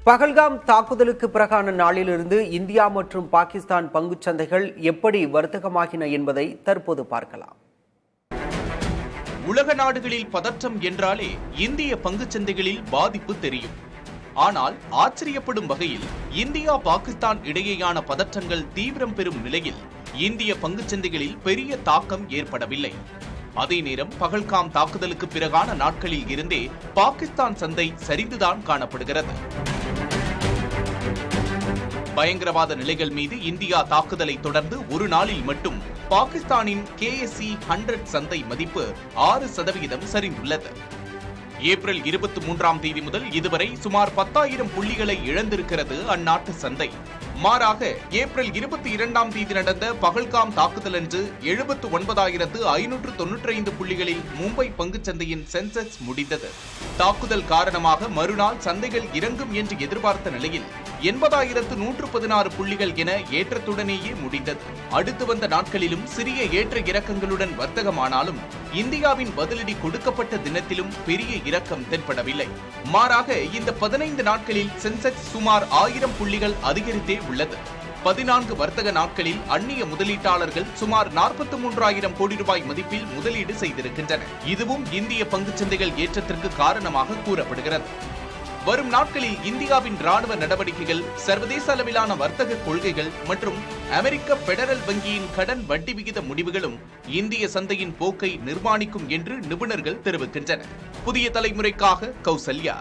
பகல்காம் தாக்குதலுக்கு பிறகான நாளிலிருந்து இந்தியா மற்றும் பாகிஸ்தான் பங்குச் சந்தைகள் எப்படி வர்த்தகமாகின என்பதை தற்போது பார்க்கலாம். உலக நாடுகளில் பதற்றம் என்றாலே இந்திய பங்குச் சந்தைகளில் பாதிப்பு தெரியும். ஆனால் ஆச்சரியப்படும் வகையில் இந்தியா பாகிஸ்தான் இடையேயான பதற்றங்கள் தீவிரம் பெறும் நிலையில் இந்திய பங்குச் சந்தைகளில் பெரிய தாக்கம் ஏற்படவில்லை. அதே நேரம் பகல்காம் தாக்குதலுக்கு பிறகான நாட்களில் இருந்தே பாகிஸ்தான் சந்தை சரிந்துதான் காணப்படுகிறது. பயங்கரவாத நிலைகள் மீது இந்தியா தாக்குதலை தொடர்ந்து ஒரு நாளில் மட்டும் பாகிஸ்தானின் KSE 100 சந்தை மதிப்பு 6% சரிந்துள்ளது. ஏப்ரல் 23ஆம் தேதி முதல் இதுவரை சுமார் 10,000 புள்ளிகளை இழந்திருக்கிறது அந்நாட்டு சந்தை. மாறாக ஏப்ரல் 22ஆம் தேதி நடந்த பகல்காம் தாக்குதலன்று 79,595 புள்ளிகளில் மும்பை பங்குச்சந்தையின் சென்செக்ஸ் முடிந்தது. தாக்குதல் காரணமாக மறுநாள் சந்தைகள் இறங்கும் என்று எதிர்பார்த்த நிலையில் 80,116 புள்ளிகள் என ஏற்றத்துடனேயே முடிந்தது. அடுத்து வந்த நாட்களிலும் சிறிய ஏற்ற இறக்கங்களுடன் வர்த்தகமானாலும் இந்தியாவின் பதிலடி கொடுக்கப்பட்ட தினத்திலும் பெரிய இறக்கம் தென்படவில்லை. மாறாக இந்த 15 நாட்களில் சென்செக்ஸ் சுமார் 1000 புள்ளிகள் அதிகரித்தே உள்ளது. 14 வர்த்தக நாட்களில் அந்நிய முதலீட்டாளர்கள் சுமார் 43,000 கோடி ரூபாய் மதிப்பில் முதலீடு செய்திருக்கின்றனர். இதுவும் இந்திய பங்குச்சந்தைகள் ஏற்றத்திற்கு காரணமாக கூறப்படுகிறது. வரும் நாட்களில் இந்தியாவின் ராணுவ நடவடிக்கைகள், சர்வதேச அளவிலான வர்த்தக கொள்கைகள் மற்றும் அமெரிக்க பெடரல் வங்கியின் கடன் வட்டி விகித முடிவுகளும் இந்திய சந்தையின் போக்கை நிர்மாணிக்கும் என்று நிபுணர்கள் தெரிவிக்கின்றனர். புதிய தலைமுறைக்காக கௌசல்யா.